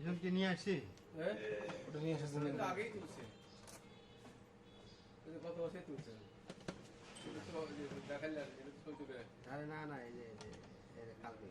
এজনকে নিয়ে আসছি ওটা নিয়ে এসেছেন আগেই তুলছে কত বছর তুলছে দেখালে আরে না না এই যে কালকে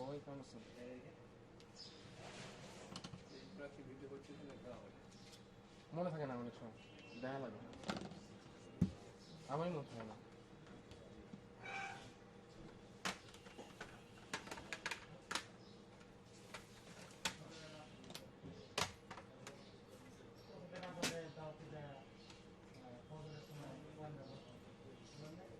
ওই কেমন আছেন? ভিডিও করছিস না মনে থাকে না অনেক সময়, দেখা লাগে আমারই মনে থাকে না।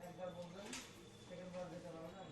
একবার বলবেন সেকেন্ড বার যেতে পারবো না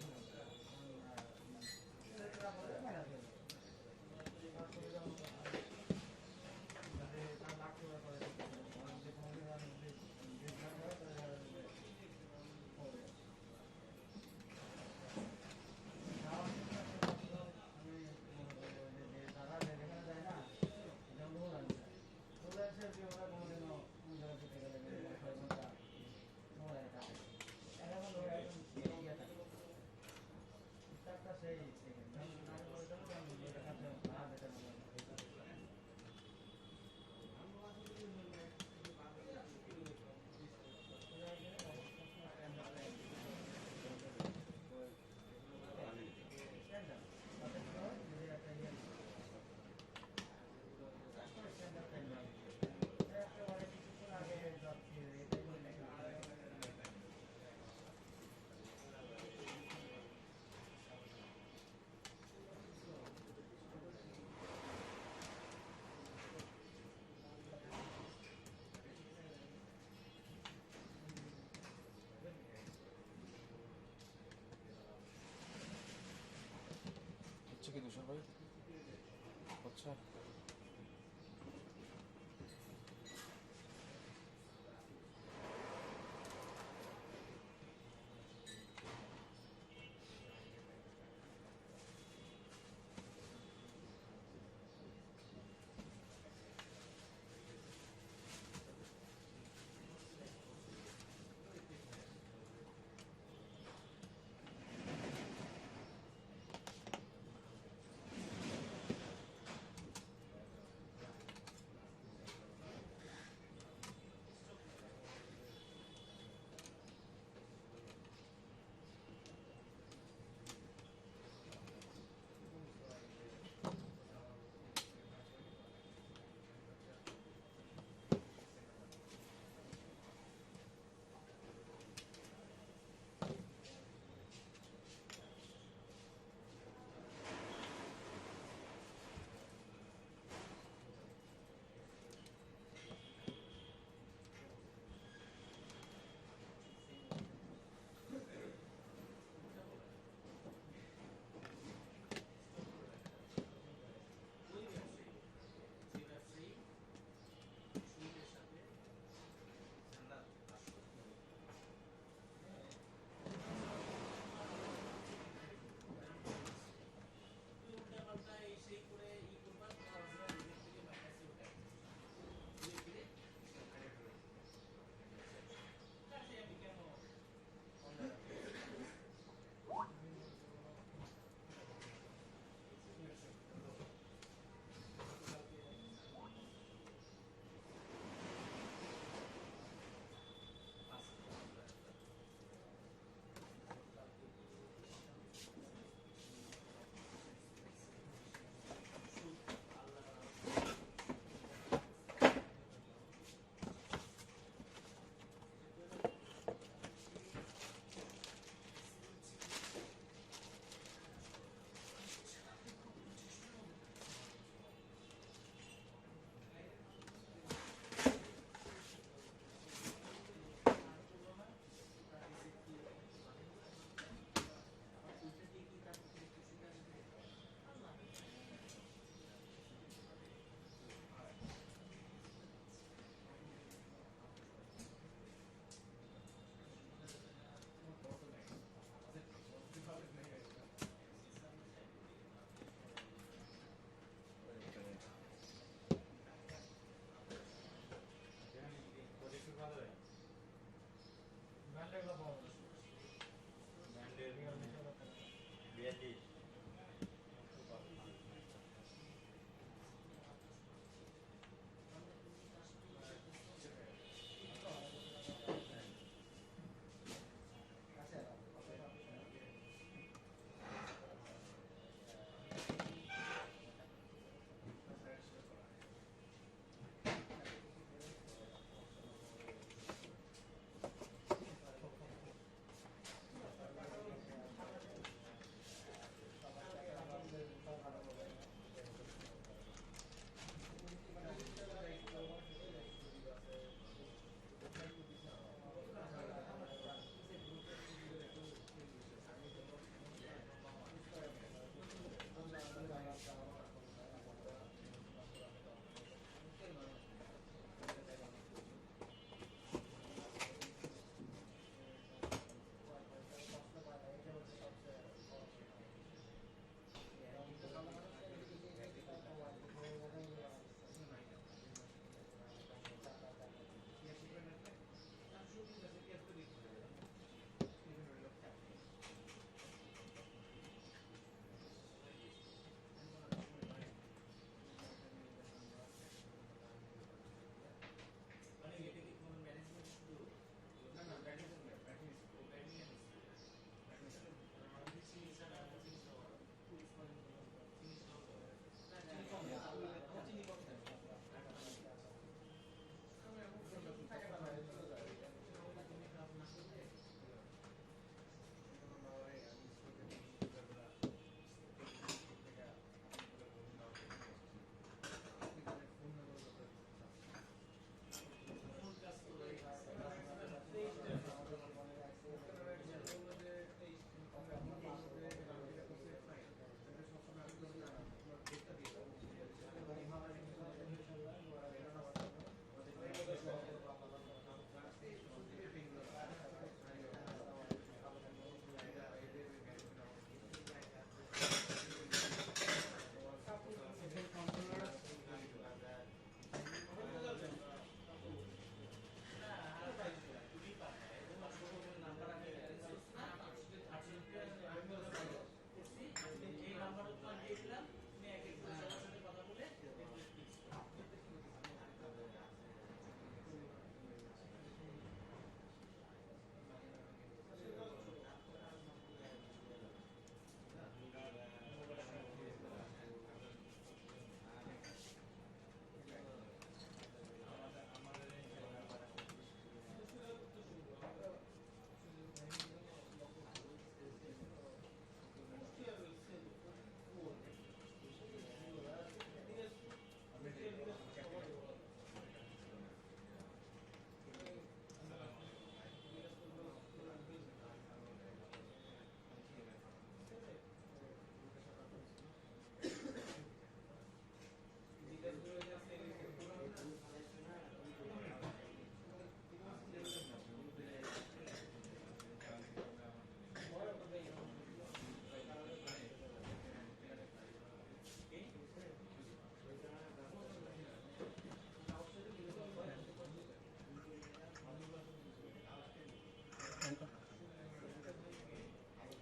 হচ্ছে কি তুষার ভাই? হচ্ছে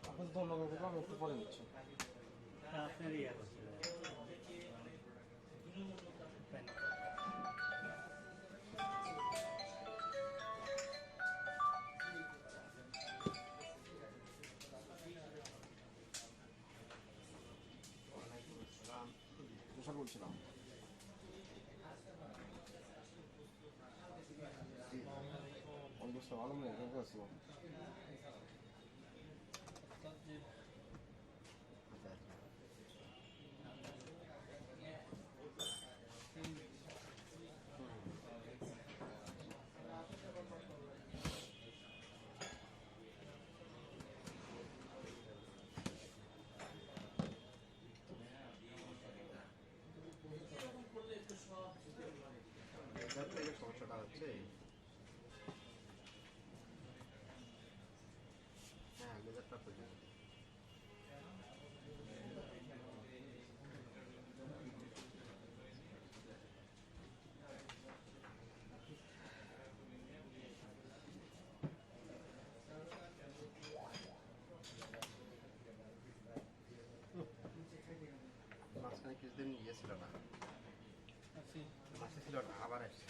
আপাতত অন্য কাউকে আমি একটু পরে নিচ্ছি। আপনার ইয়ে করছিল তুষার বলছিলাম ভালো নেই আসবো সমস্যাটা হচ্ছে হ্যাঁ লেজারটা প্রয়োজন ছিল না, আছি মাসে ছিল না, আবার আসছে।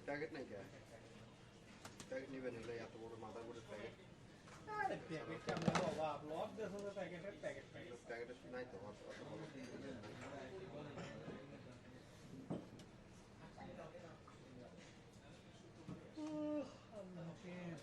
প্যাকেট নাই কে? প্যাকেট নিবেন হলে এত বড় মাথা করে প্যাকেট। আরে প্যাকেট আমরা অভাব লব দেশে প্যাকেটের প্যাকেট প্যাকেট প্যাকেটের নাই তো অত অত বড়। আল্লাহ হাফেজ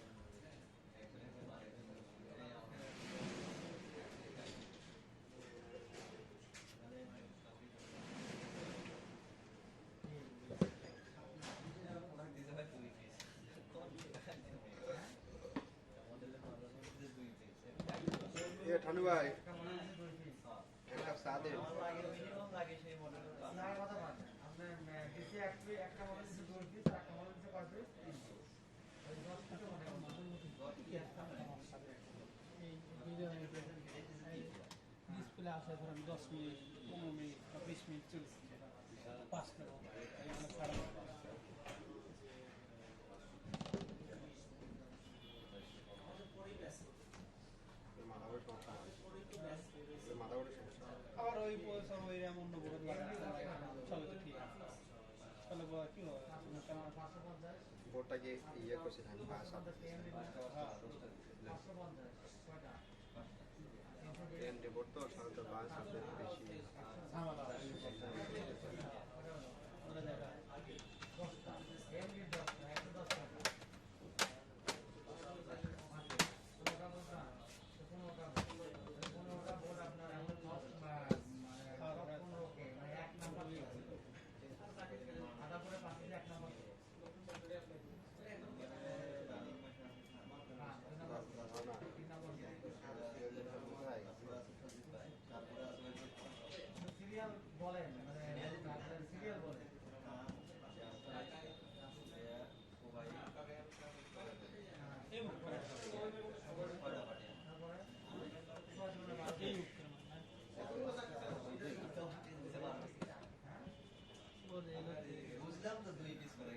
এ ঠানু ভাই, একটা মনে হচ্ছে 2 পিস। এক কাপ চা দেন। চায়ের কথা বাদ দেন। আপনার ডিসি একটা মনে হচ্ছে 2 পিস, আর একটা মনে হচ্ছে কয় পিস? 3 পিস। ওই 10 পিসের মনে হয়। ডিসপ্লে আসে ধরেন 10 মিনিট 15 মিনিট বা 20 মিনিট চলছে 5 মিনিট এখানে ছাড়া মাথা করে সমস্যা হয়। মাথা করে সমস্যা হয়। আবার ওই পয়সা ওই এমন বোর্ড লাগাচ্ছে চলে তো ঠিক আছে তাহলে কি হয় সমস্যা না 550, বোর্ডটা কি ইয়ে করছে আমি 550 PM দিবেন। 550 কয়টা? এমডি বোর্ড তো সাধারণত বাস আছে বেশি। ঝামেলা ওরা দেখা 10টা। AM 10টা, 110 টাকা। 15টা বোর্ড আপনার এমন লস মানে 15 মানে 1 নাম্বার আধা করে পাশে 1 নাম্বার সিরিয়াল বলেন মানে সিরিয়াল বলেন বুঝলাম তো 2 পিস করে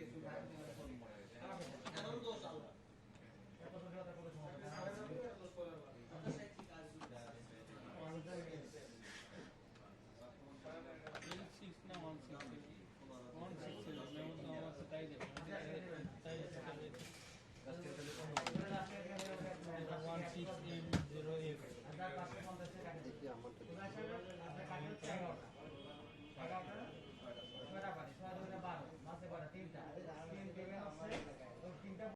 দেখি আমার তো আপনার